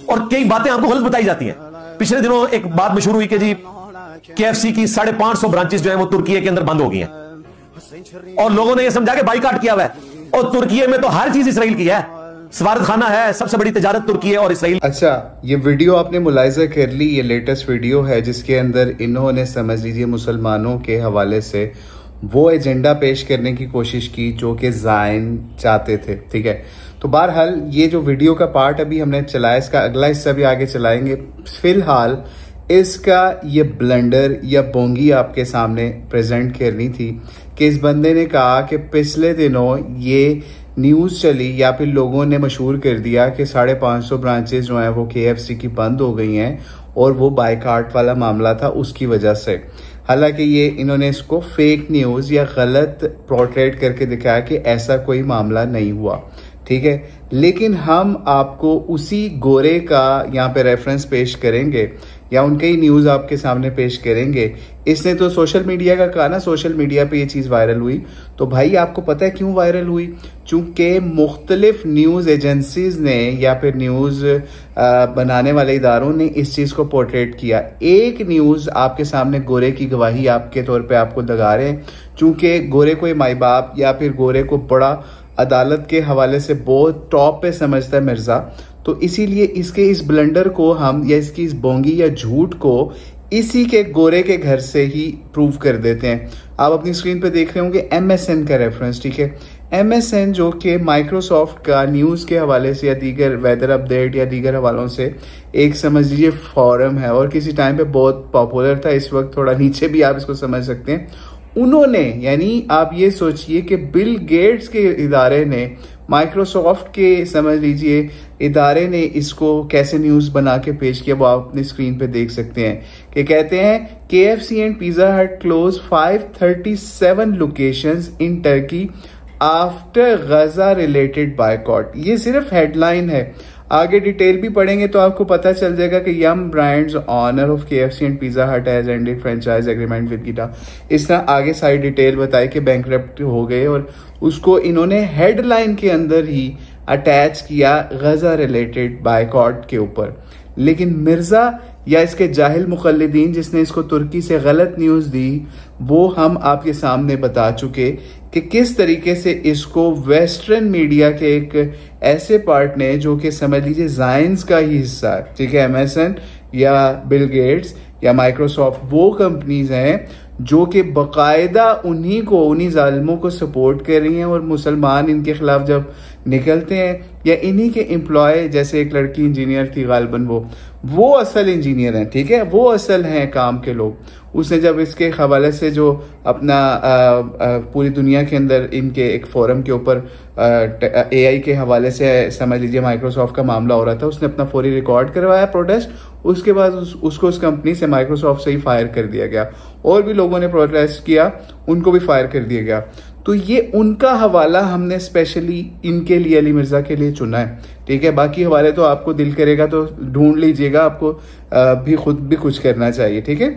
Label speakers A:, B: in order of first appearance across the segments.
A: और कई बातें आपको गलत बताई जाती हैं। पिछले दिनों एक बात मशहूर हुई कि जी KFC की 550 ब्रांचेस जो है वो तुर्की के अंदर बंद हो गई हैं और लोगों ने ये समझा कि बाइकाट किया हुआ है। और तुर्की में तो हर चीज इसराइल की है, सफारत खाना है, सबसे बड़ी तजारत तुर्की और इसराइल।
B: अच्छा, ये वीडियो आपने मुलाहिजा कर ली, ये लेटेस्ट वीडियो है जिसके अंदर इन्होंने समझ लीजिए मुसलमानों के हवाले से वो एजेंडा पेश करने की कोशिश की जो कि ज़ायन चाहते थे। ठीक है, तो बहरहाल ये जो वीडियो का पार्ट अभी हमने चलाया, इसका अगला हिस्सा भी आगे चलाएंगे। फिलहाल इसका ये ब्लंडर या बोंगी आपके सामने प्रेजेंट करनी थी कि इस बंदे ने कहा कि पिछले दिनों ये न्यूज़ चली या फिर लोगों ने मशहूर कर दिया कि 550 ब्रांचेस जो हैं वो KFC की बंद हो गई हैं और वो बाइकाट वाला मामला था उसकी वजह से। हालांकि ये इन्होंने इसको फेक न्यूज़ या गलत पोर्ट्रेट करके दिखाया कि ऐसा कोई मामला नहीं हुआ। ठीक है, लेकिन हम आपको उसी गोरे का यहाँ पे रेफरेंस पेश करेंगे या उनके ही न्यूज़ आपके सामने पेश करेंगे। इसने तो सोशल मीडिया का कहा ना, सोशल मीडिया पे ये चीज़ वायरल हुई। तो भाई आपको पता है क्यों वायरल हुई? चूंकि मुख्तलिफ न्यूज़ एजेंसीज ने या फिर न्यूज़ बनाने वाले इदारों ने इस चीज़ को पोर्ट्रेट किया। एक न्यूज़ आपके सामने गोरे की गवाही आपके तौर पर आपको लगा रहे हैं, चूंकि गोरे को माई बाप या फिर गोरे को बड़ा अदालत के हवाले से बहुत टॉप पे समझता है मिर्जा, तो इसीलिए इसके इस ब्लंडर को हम या इसकी इस बोंगी या झूठ को इसी के गोरे के घर से ही प्रूव कर देते हैं। आप अपनी स्क्रीन पे देख रहे होंगे MSN का रेफरेंस। ठीक है, MSN जो कि माइक्रोसॉफ्ट का न्यूज़ के हवाले से या दीगर वेदर अपडेट या दीगर हवालों से एक समझ लीजिए फॉरम है और किसी टाइम पे बहुत पॉपुलर था, इस वक्त थोड़ा नीचे भी आप इसको समझ सकते हैं। उन्होंने, यानी आप ये सोचिए कि बिल गेट्स के इदारे ने, माइक्रोसॉफ्ट के समझ लीजिए इदारे ने इसको कैसे न्यूज़ बना के पेश किया, वो आप अपनी स्क्रीन पे देख सकते हैं कि कहते हैं KFC and pizza Hut close 537 locations in Turkey after Gaza related boycott. ये सिर्फ हेडलाइन है, आगे डिटेल भी पढ़ेंगे तो आपको पता चल जाएगा कि Yum brands owner of KFC and pizza hut has ended franchise agreement with गीटा। इस तरह आगे सारी डिटेल बताई कि बैंकरप्ट हो गए और उसको इन्होंने हेडलाइन के अंदर ही अटैच किया गजा रिलेटेड बायकॉट के ऊपर। लेकिन मिर्जा या इसके जाहिल मुखल्लिदीन जिसने इसको तुर्की से गलत न्यूज़ दी, वो हम आपके सामने बता चुके कि किस तरीके से इसको वेस्टर्न मीडिया के एक ऐसे पार्ट ने जो कि समझ लीजिए ज़ायन्स का ही हिस्सा है। ठीक है, MSN या बिल गेट्स या माइक्रोसॉफ्ट वो कंपनीज हैं जो कि बाकायदा उन्हीं जालिमों को सपोर्ट कर रही हैं और मुसलमान इनके खिलाफ जब निकलते हैं या इन्हीं के एम्प्लॉय, जैसे एक लड़की इंजीनियर थी गालबन, वो असल इंजीनियर हैं। ठीक है, वो असल हैं काम के लोग। उसने जब इसके हवाले से जो अपना पूरी दुनिया के अंदर इनके एक फोरम के ऊपर AI के हवाले से समझ लीजिए माइक्रोसॉफ्ट का मामला हो रहा था, उसने अपना फौरी रिकॉर्ड करवाया प्रोटेस्ट, उसके बाद उसको उस कंपनी से माइक्रोसॉफ्ट से ही फायर कर दिया गया। और भी लोगों ने प्रोटेस्ट किया, उनको भी फायर कर दिया गया। तो ये उनका हवाला हमने स्पेशली इनके लिए, अली मिर्जा के लिए चुना है। ठीक है, बाकी हवाले तो आपको दिल करेगा तो ढूंढ लीजिएगा, आपको भी खुद भी कुछ करना चाहिए। ठीक है,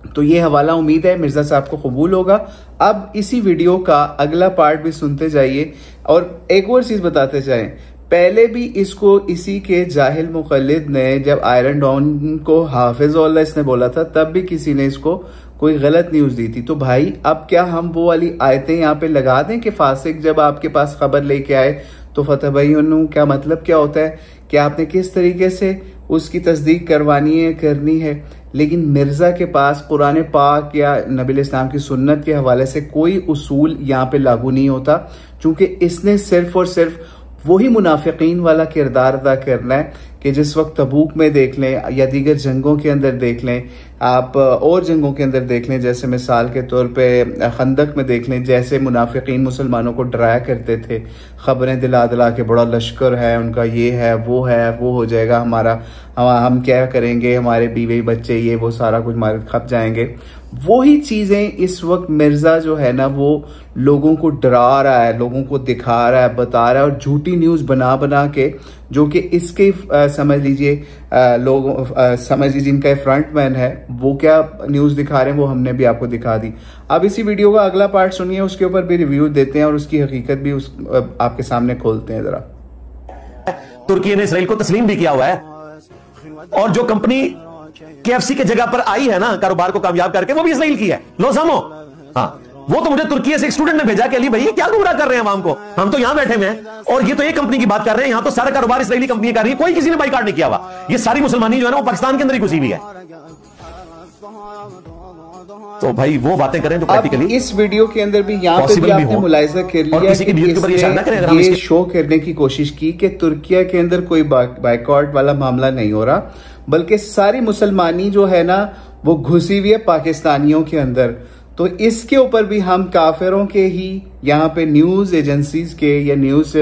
B: तो ये हवाला उम्मीद है मिर्जा साहब को कबूल होगा। अब इसी वीडियो का अगला पार्ट भी सुनते जाइए और एक और चीज बताते जाएं। पहले भी इसको इसी के जाहिल मुक़ल्लिद ने, जब आयरन डॉन को हाफिज़ुल्लाह इसने बोला था, तब भी किसी ने इसको कोई गलत न्यूज़ दी थी। तो भाई अब क्या हम वो वाली आयतें यहाँ पे लगा दें कि फासिक जब आपके पास खबर लेके आए तो फतेह भाई उन्होंने क्या मतलब क्या होता है कि आपने किस तरीके से उसकी तस्दीक करवानी है, करनी है। लेकिन मिर्जा के पास कुरान पाक या नबी इस्लाम की सुन्नत के हवाले से कोई उसूल यहाँ पे लागू नहीं होता, क्योंकि इसने सिर्फ और सिर्फ वही मुनाफिकीन वाला किरदार अदा करना है कि जिस वक्त तबूक में देख लें या दीगर जंगों के अंदर देख लें, आप और जंगों के अंदर देख लें, जैसे मिसाल के तौर पे खंदक में देख लें, जैसे मुनाफिकीन मुसलमानों को डराया करते थे, खबरें दिला दिला के बड़ा लश्कर है उनका, ये है, वो हो जाएगा हमारा, हम क्या करेंगे, हमारे बीवी बच्चे ये वो सारा कुछ हमारे खप जाएंगे। वही चीजें इस वक्त मिर्जा जो है ना वो लोगों को डरा रहा है, लोगों को दिखा रहा है, बता रहा है और झूठी न्यूज बना बना के, जो कि इसके समझ लीजिए लोग समझ लीजिए जिनका फ्रंटमैन है वो क्या न्यूज दिखा रहे हैं वो हमने भी आपको दिखा दी। अब इसी वीडियो का अगला पार्ट सुनिए, उसके ऊपर भी रिव्यू देते हैं और उसकी हकीकत भी आपके सामने खोलते हैं। जरा
A: तुर्की ने इसराइल को तस्लीम भी किया हुआ है और जो कंपनी KFC के जगह पर आई है ना कारोबार को कामयाब करके, वो भी इसराइल की है। लो समो, हाँ, वो तो मुझे तुर्की से एक स्टूडेंट ने भेजा कि अली भाई क्या गुमराह कर रहे हैं आवाम को, हम तो यहां बैठे हुए हैं और ये तो एक कंपनी की बात कर रहे हैं, यहां तो सारा कारोबार इसराइली कंपनी कर रही है, कोई किसी ने बाइकाट नहीं किया हुआ। ये सारी मुसलमानी जो है ना वो पाकिस्तान के अंदर ही घुसी हुई है। तो भाई वो बातें करें जो प्रैक्टिकली
B: इस वीडियो के अंदर भी यहाँ पे भी आपने मुलाहिजा कर लिया कि ये शो करने की कोशिश की कि तुर्की के अंदर कोई बाइकआउट वाला मामला नहीं हो रहा, बल्कि सारी मुसलमानी जो है ना वो घुसी हुई है पाकिस्तानियों के अंदर। तो इसके ऊपर भी हम काफिरों के ही यहाँ पे न्यूज एजेंसीज के या न्यूज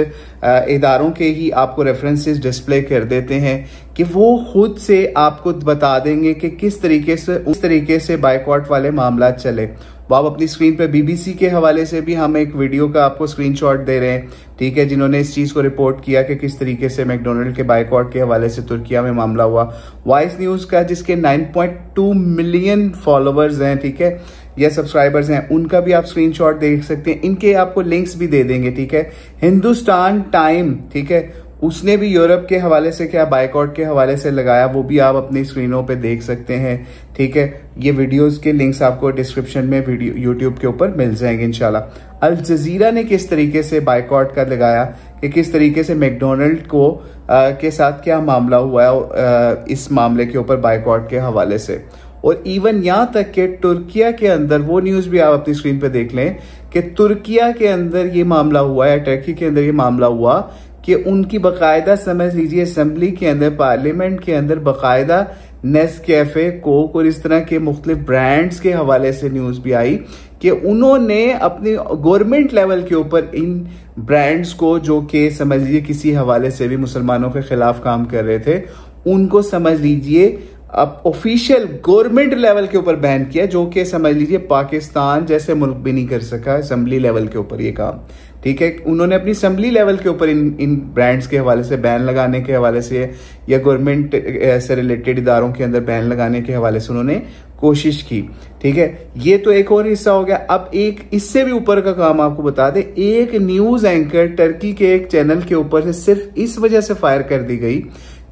B: इदारों के ही आपको रेफरेंसेस डिस्प्ले कर देते हैं कि वो खुद से आपको बता देंगे कि किस तरीके से बाइकआउट वाले मामला चले। वो आप अपनी स्क्रीन पे BBC के हवाले से भी हम एक वीडियो का आपको स्क्रीनशॉट दे रहे हैं, ठीक है, जिन्होंने इस चीज को रिपोर्ट किया कि किस तरीके से मैकडोनल्ड के बाइकआउट के हवाले से तुर्की में मामला हुआ। वॉइस न्यूज का जिसके 9.2 मिलियन फॉलोअर्स हैं, ठीक है, या सब्सक्राइबर्स हैं, उनका भी आप स्क्रीनशॉट देख सकते हैं, इनके आपको लिंक्स भी दे देंगे, ठीक है। हिंदुस्तान टाइम, ठीक है, उसने भी यूरोप के हवाले से क्या बाइकआउट के हवाले से लगाया, वो भी आप अपनी स्क्रीनों पे देख सकते हैं, ठीक है। ये वीडियोस के लिंक्स आपको डिस्क्रिप्शन में वीडियो यूट्यूब के ऊपर मिल जाएंगे इंशाल्लाह। अल जजीरा ने किस तरीके से बाइकआउट का लगाया कि किस तरीके से मैकडोनल्ड को के साथ क्या मामला हुआ है इस मामले के ऊपर बाइकआउट के हवाले से। और इवन यहाँ तक कि तुर्किया के अंदर वो न्यूज भी आप अपनी स्क्रीन पे देख लें कि तुर्किया के अंदर ये मामला हुआ या टर्की के अंदर ये मामला हुआ कि उनकी बाकायदा समझ लीजिए असेंबली के अंदर, पार्लियामेंट के अंदर बाकायदा नेस्कैफे, कोक और इस तरह के मुख्तलिफ ब्रांड्स के हवाले से न्यूज भी आई कि उन्होंने अपनी गवर्नमेंट लेवल के ऊपर इन ब्रांड्स को, जो कि समझ लीजिए किसी हवाले से भी मुसलमानों के खिलाफ काम कर रहे थे, उनको समझ लीजिए अब ऑफिशियल गवर्नमेंट लेवल के ऊपर बैन किया, जो कि समझ लीजिए पाकिस्तान जैसे मुल्क भी नहीं कर सका असेंबली लेवल के ऊपर ये काम, ठीक है। उन्होंने अपनी असेंबली लेवल के ऊपर इन ब्रांड्स के हवाले से बैन लगाने के हवाले से या गवर्नमेंट से रिलेटेड इदारों के अंदर बैन लगाने के हवाले से उन्होंने कोशिश की, ठीक है। ये तो एक और हिस्सा हो गया। अब एक इससे भी ऊपर का काम आपको बता दें, एक न्यूज एंकर टर्की के एक चैनल के ऊपर से सिर्फ इस वजह से फायर कर दी गई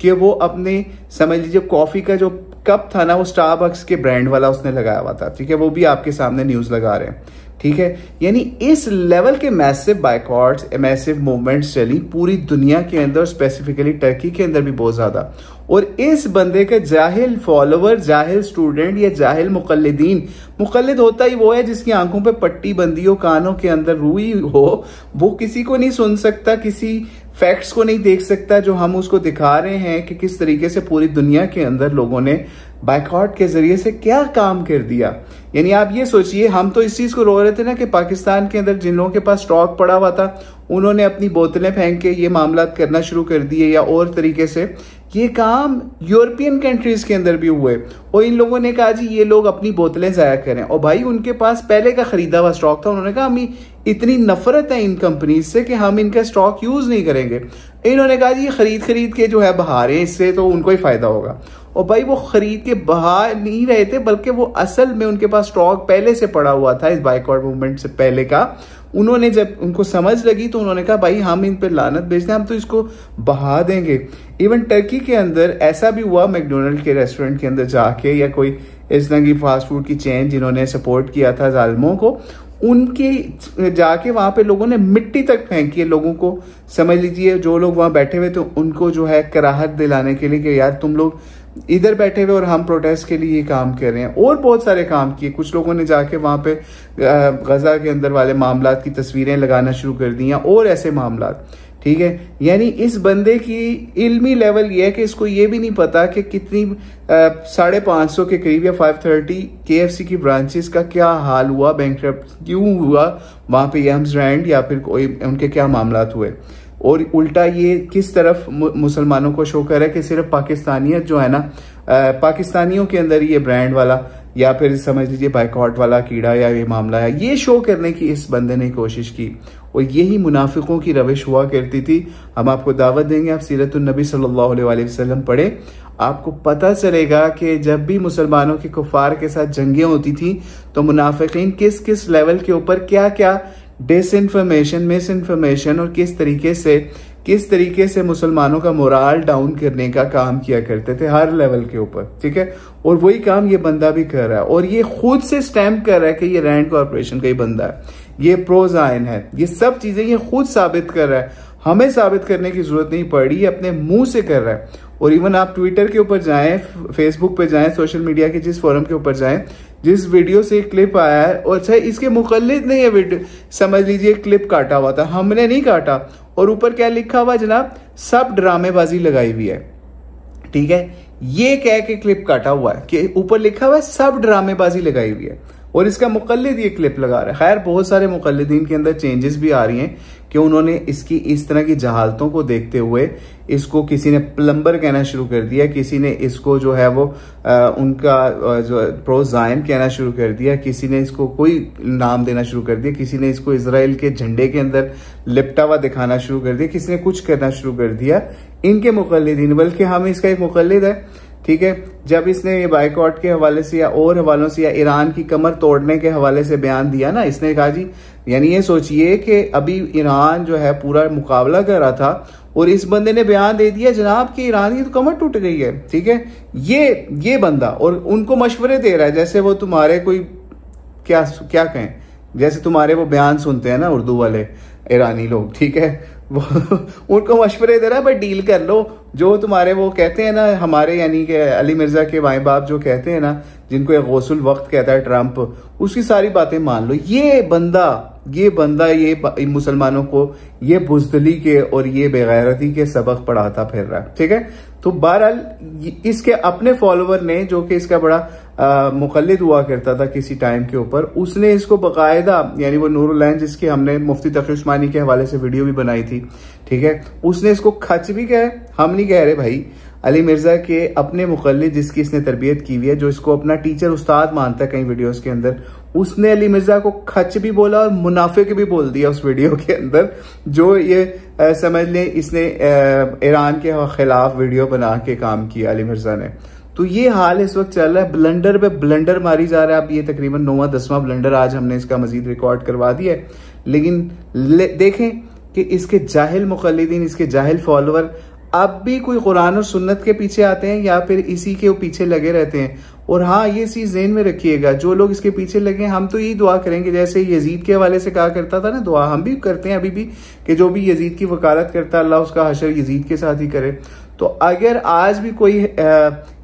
B: कि वो अपने समझ लीजिए कॉफी का जो कप था ना वो स्टारबक्स के ब्रांड वाला उसने लगाया हुआ था, ठीक है, वो भी आपके सामने न्यूज लगा रहे हैं, ठीक है। यानी इस लेवल के मैसिव बाइकआउट्स, मैसिव मूवमेंट्स चली पूरी दुनिया के अंदर, स्पेसिफिकली टर्की के अंदर भी बहुत ज्यादा। और इस बंदे के जाहिल फॉलोवर, जाहिल स्टूडेंट या जाहिल मुकल्लिदीन, मुकल्लिद होता ही वो है जिसकी आंखों पे पट्टी बंदी हो, कानों के अंदर रुई हो, वो किसी को नहीं सुन सकता, किसी फैक्ट्स को नहीं देख सकता जो हम उसको दिखा रहे हैं कि किस तरीके से पूरी दुनिया के अंदर लोगों ने बाइकआउट के जरिए से क्या काम कर दिया। यानी आप ये सोचिए, हम तो इस चीज को रो रहे थे ना कि पाकिस्तान के अंदर जिन लोगों के पास स्टॉक पड़ा हुआ था उन्होंने अपनी बोतलें फेंक के ये मामला करना शुरू कर दिए, या और तरीके से ये काम यूरोपियन कंट्रीज के अंदर भी हुए और इन लोगों ने कहा जी ये लोग अपनी बोतलें जाया करें। और भाई उनके पास पहले का खरीदा हुआ स्टॉक था, उन्होंने कहा हमें इतनी नफरत है इन कंपनीज से कि हम इनका स्टॉक यूज नहीं करेंगे। इन्होंने कहा जी खरीद के जो है बहा रहे हैं, इससे तो उनको ही फायदा होगा। और भाई वो खरीद के बहा नहीं रहे थे, बल्कि वो असल में उनके पास स्टॉक पहले से पड़ा हुआ था इस बाइकआउट मूवमेंट से पहले का। उन्होंने जब उनको समझ लगी तो उन्होंने कहा भाई हम इन पे लानत भेजते हैं, हम तो इसको बहा देंगे। इवन टर्की के अंदर ऐसा भी हुआ, मैकडोनल्ड के रेस्टोरेंट के अंदर जाके या कोई इस तरह की फास्ट फूड की चेन जिन्होंने सपोर्ट किया था जालिमों को, उनके जाके वहां पे लोगों ने मिट्टी तक फेंकी है लोगों को, समझ लीजिए जो लोग वहां बैठे हुए थे उनको जो है कराहत दिलाने के लिए कि यार तुम लोग इधर बैठे हुए और हम प्रोटेस्ट के लिए ये काम कर रहे हैं। और बहुत सारे काम किए। कुछ लोगों ने जाके वहां पे गजा के अंदर वाले मामला की तस्वीरें लगाना शुरू कर दी और ऐसे मामला, ठीक है। यानी इस बंदे की इल्मी लेवल ये है कि इसको ये भी नहीं पता कि कितनी 550 के करीब या 530 KFC की ब्रांचेस का क्या हाल हुआ, बैंकरप्ट क्यों हुआ वहां पे, यम्स रैंड या फिर कोई उनके क्या मामला हुए। और उल्टा ये किस तरफ मुसलमानों को शो कर है कि सिर्फ पाकिस्तानियत जो है ना, पाकिस्तानियों के अंदर ये ब्रांड वाला या फिर समझ लीजिए बाइकआउट वाला कीड़ा या ये मामला है, ये शो करने की इस बंदे ने कोशिश की। और यही मुनाफिकों की रविश हुआ करती थी। हम आपको दावत देंगे, आप सीरतुन नबी सल्लल्लाहु अलैहि वसल्लम पढ़े, आपको पता चलेगा कि जब भी मुसलमानों के कुफार के साथ जंगें होती थी तो मुनाफिकीन किस किस लेवल के ऊपर क्या क्या डिसइंफॉर्मेशन, मिस इन्फॉर्मेशन और किस तरीके से किस तरीके से मुसलमानों का मोराल डाउन करने का काम किया करते थे हर लेवल के ऊपर, ठीक है। और वही काम ये बंदा भी कर रहा है, और ये खुद से स्टैम्प कर रहा है कि ये रैंड कॉर्पोरेशन का ही बंदा है, ये प्रो ज़ाइन है, ये सब चीजें ये खुद साबित कर रहा है। हमें साबित करने की जरूरत नहीं पड़ी, अपने मुंह से कर रहा है। और इवन आप ट्विटर के ऊपर जाएं, फेसबुक पे जाएं, सोशल मीडिया के जिस फोरम के ऊपर जाएं, जिस वीडियो से एक क्लिप आया है, और अच्छा इसके मुकल्लिद ने ये वीडियो समझ लीजिए क्लिप काटा हुआ था, हमने नहीं काटा। और ऊपर क्या लिखा हुआ जनाब, सब ड्रामेबाजी लगाई हुई है, ठीक है। ये कह के क्लिप काटा हुआ है कि ऊपर लिखा हुआ है सब ड्रामेबाजी लगाई हुई है, और इसका मुकल्लिद ये क्लिप लगा रहा है। खैर बहुत सारे मुकल्लिदीन के अंदर चेंजेस भी आ रही हैं कि उन्होंने इसकी इस तरह की जहालतों को देखते हुए इसको किसी ने प्लम्बर कहना शुरू कर दिया, किसी ने इसको जो है वो उनका जो प्रो ज़ाइन कहना शुरू कर दिया, किसी ने इसको कोई नाम देना शुरू कर दिया, किसी ने इसको इजराइल के झंडे के अंदर लिपटा हुआ दिखाना शुरू कर दिया, किसी ने कुछ करना शुरू कर दिया। इनके मुकल्लिदीन, बल्कि हम इसका एक मुकल्लिद है, ठीक है। जब इसने ये बाइकआउट के हवाले से या और हवालों से या ईरान की कमर तोड़ने के हवाले से बयान दिया ना, इसने कहा जी, यानी ये सोचिए कि अभी ईरान जो है पूरा मुकाबला कर रहा था और इस बंदे ने बयान दे दिया जनाब कि ईरान की तो कमर टूट गई है, ठीक है। ये बंदा, और उनको मशवरे दे रहा है जैसे वो तुम्हारे कोई क्या कहें, जैसे तुम्हारे वो बयान सुनते हैं ना उर्दू वाले ईरानी लोग, ठीक है। वो उनको मशवरे दे रहा है, भाई डील कर लो, जो तुम्हारे वो कहते हैं ना हमारे यानी कि अली मिर्जा के माए बाप जो कहते हैं ना, जिनको एक गौसुल वक्त कहता है ट्रंप, उसकी सारी बातें मान लो। ये बंदा ये मुसलमानों को ये बुज़दिली के और ये बेगैरती के सबक पढ़ाता फिर रहा है, ठीक है। तो बहरहाल इसके अपने फॉलोवर ने, जो कि इसका बड़ा मुकल्लिद हुआ करता था किसी टाइम के ऊपर, उसने इसको बाकायदा, यानी वो नूरुल जिसकी हमने मुफ्ती तकी उस्मानी के हवाले से वीडियो भी बनाई थी, ठीक है, उसने इसको खच भी कहा। हम नहीं कह रहे भाई, अली मिर्जा के अपने मुकल्लिद जिसकी इसने तरबियत की हुई है, जो इसको अपना टीचर उस्ताद मानता है कई वीडियोस के अंदर, उसने अली मिर्जा को खच भी बोला और मुनाफिक भी बोल दिया उस वीडियो के अंदर, जो ये समझ लें इसने ईरान के खिलाफ वीडियो बना के काम किया अली मिर्जा ने। तो ये हाल इस वक्त चल रहा है, ब्लंडर पे ब्लंडर मारी जा रहा है। अब ये तकरीबन 9वां-10वां ब्लंडर आज हमने इसका मजीद रिकॉर्ड करवा दिया है। लेकिन देखें कि इसके जाहिल मुकल्लिदीन, इसके जाहिल फॉलोअर अब भी कोई कुरान और सुन्नत के पीछे आते हैं या फिर इसी के पीछे लगे रहते हैं। और हाँ, ये चीज ज़हन में रखिएगा, जो लोग इसके पीछे लगे, हम तो यही दुआ करेंगे जैसे यजीद के हवाले से कहा करता था ना, दुआ हम भी करते हैं अभी भी, कि जो भी यजीद की वकालत करता है अल्लाह उसका हशर यजीद के साथ ही करे। तो अगर आज भी कोई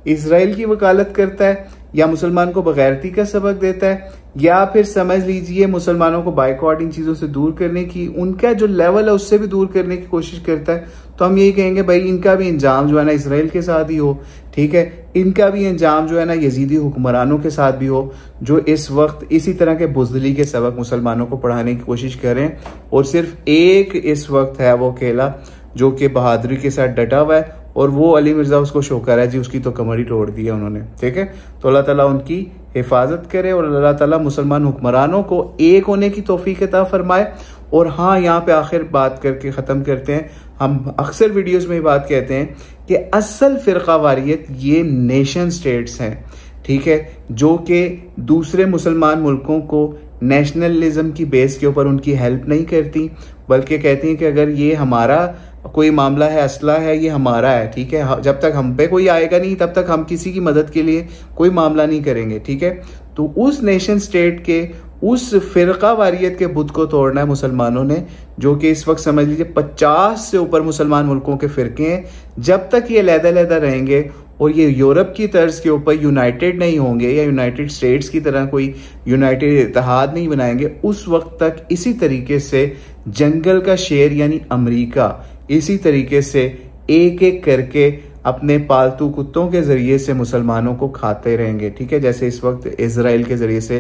B: इजराइल की वकालत करता है या मुसलमान को बगैरती का सबक देता है, या फिर समझ लीजिए मुसलमानों को बाइकआउट इन चीजों से दूर करने की, उनका जो लेवल है उससे भी दूर करने की कोशिश करता है, तो हम यही कहेंगे भाई इनका भी इंजाम जो है ना इजराइल के साथ ही हो, ठीक है। इनका भी इंजाम जो है ना यजीदी हुक्मरानों के साथ भी हो, जो इस वक्त इसी तरह के बुज़दिली के सबक मुसलमानों को पढ़ाने की कोशिश करें। और सिर्फ एक इस वक्त है वो अकेला जो कि बहादुरी के साथ डटा हुआ है, और वो अली मिर्जा उसको शोकर है जी, उसकी तो कमर ही तोड़ दी है उन्होंने, ठीक है। तो अल्लाह ताला उनकी हिफाजत करे और अल्लाह ताला मुसलमान हुक्मरानों को एक होने की तौफीक अता फरमाए। और हाँ, यहाँ पे आखिर बात करके ख़त्म करते हैं, हम अक्सर वीडियोस में बात कहते हैं कि असल फ़िरका वारियत ये नेशन स्टेट्स हैं, ठीक है, जो कि दूसरे मुसलमान मुल्कों को नेशनलिज्म की बेस के ऊपर उनकी हेल्प नहीं करती, बल्कि कहती हैं कि अगर ये हमारा कोई मामला है, असला है, ये हमारा है, ठीक है, जब तक हम पे कोई आएगा नहीं तब तक हम किसी की मदद के लिए कोई मामला नहीं करेंगे, ठीक है। तो उस नेशन स्टेट के उस फिरका वारियत के बुत को तोड़ना है मुसलमानों ने, जो कि इस वक्त समझ लीजिए 50 से ऊपर मुसलमान मुल्कों के फिरके हैं। जब तक ये अलग-अलग रहेंगे और ये यूरोप की तर्ज के ऊपर यूनाइटेड नहीं होंगे या यूनाइटेड स्टेट्स की तरह कोई यूनाइटेड इत्तेहाद नहीं बनाएंगे, उस वक्त तक इसी तरीके से जंगल का शेर यानी अमेरिका इसी तरीके से एक एक करके अपने पालतू कुत्तों के जरिए से मुसलमानों को खाते रहेंगे, ठीक है, जैसे इस वक्त इजराइल के जरिए से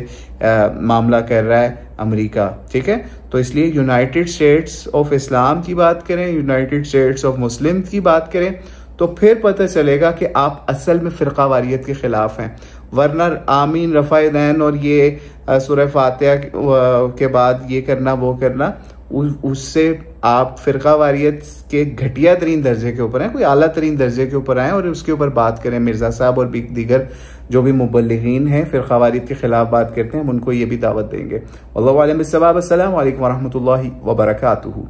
B: मामला कर रहा है अमेरिका, ठीक है। तो इसलिए यूनाइटेड स्टेट्स ऑफ इस्लाम की बात करें, यूनाइटेड स्टेट्स ऑफ मुस्लिम की बात करें, तो फिर पता चलेगा कि आप असल में फिरका वारियत के खिलाफ हैं। वरना आमीन रफ़ाए दैन और ये सूरह फातिहा के बाद ये करना वो करना, उससे आप फिरका वारियत के घटिया तरीन दर्जे के ऊपर हैं, कोई आला तरीन दर्जे के ऊपर आए और उसके ऊपर बात करें। मिर्जा साहब और दीगर जो भी मुबल्लिगीन हैं फिरका वारियत के खिलाफ बात करते हैं, हम उनको ये भी दावत देंगे। वल्लाहु आलम बिस्सवाब। अस्सलामु अलैकुम वरहमतुल्लाहि वबरकातुहू।